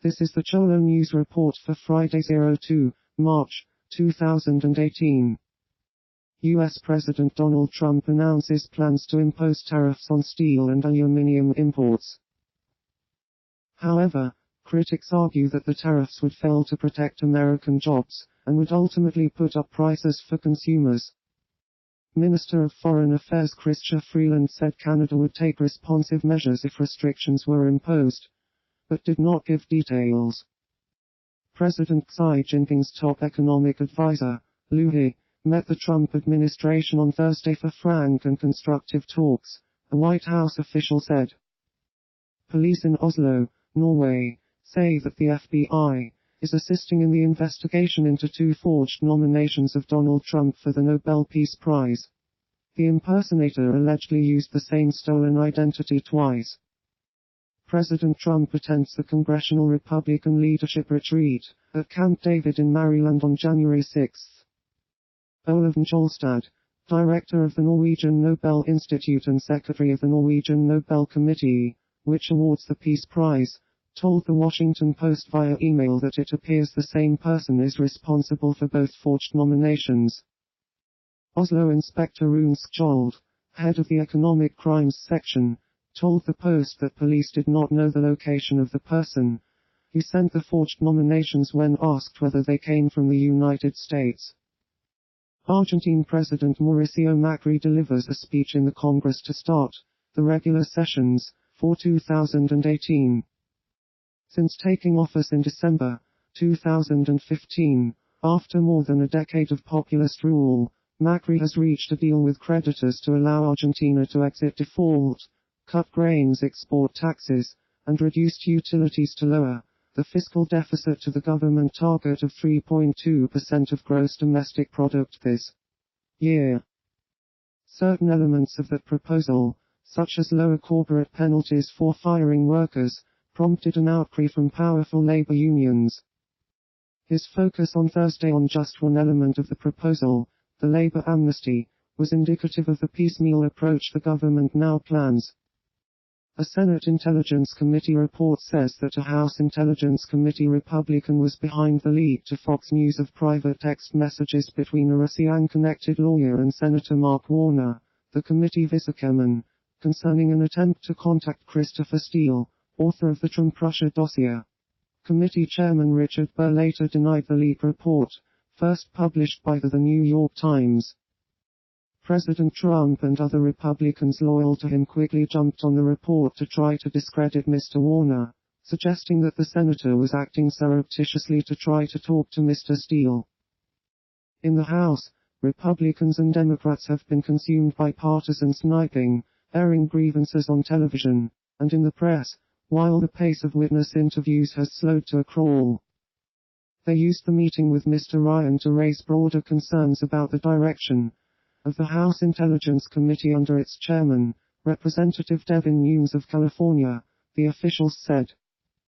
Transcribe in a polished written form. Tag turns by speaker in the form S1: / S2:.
S1: This is the Cholo News Report for Friday 02 March 2018. U.S. President Donald Trump announces plans to impose tariffs on steel and aluminum imports. However, critics argue that the tariffs would fail to protect American jobs, and would ultimately put up prices for consumers. Minister of Foreign Affairs Chrystia Freeland said Canada would take responsive measures if restrictions were imposed, but did not give details. President Xi Jinping's top economic advisor, Liu He, met the Trump administration on Thursday for frank and constructive talks, a White House official said. Police in Oslo, Norway, say that the FBI is assisting in the investigation into two forged nominations of Donald Trump for the Nobel Peace Prize. The impersonator allegedly used the same stolen identity twice. President Trump attends the Congressional Republican Leadership Retreat at Camp David in Maryland on January 6. Olav Njolstad, director of the Norwegian Nobel Institute and secretary of the Norwegian Nobel Committee, which awards the Peace Prize, told the Washington Post via email that it appears the same person is responsible for both forged nominations. Oslo Inspector Rune Skjold, head of the Economic Crimes Section, told the Post that police did not know the location of the person who sent the forged nominations when asked whether they came from the United States. Argentine President Mauricio Macri delivers a speech in the Congress to start the regular sessions for 2018. Since taking office in December 2015, after more than a decade of populist rule, Macri has reached a deal with creditors to allow Argentina to exit default, cut grains export taxes, and reduced utilities to lower the fiscal deficit to the government target of 3.2% of gross domestic product this year. Certain elements of that proposal, such as lower corporate penalties for firing workers, prompted an outcry from powerful labor unions. His focus on Thursday on just one element of the proposal, the labor amnesty, was indicative of the piecemeal approach the government now plans. A Senate Intelligence Committee report says that a House Intelligence Committee Republican was behind the leak to Fox News of private text messages between a Russian-connected lawyer and Senator Mark Warner, the committee vice-chairman, concerning an attempt to contact Christopher Steele, author of the Trump-Russia dossier. Committee Chairman Richard Burr later denied the leak report, first published by the New York Times. President Trump and other Republicans loyal to him quickly jumped on the report to try to discredit Mr. Warner, suggesting that the senator was acting surreptitiously to try to talk to Mr. Steele. In the House, Republicans and Democrats have been consumed by partisan sniping, airing grievances on television and in the press, while the pace of witness interviews has slowed to a crawl. They used the meeting with Mr. Ryan to raise broader concerns about the direction of the House Intelligence Committee under its chairman, Representative Devin Nunes of California, the officials said.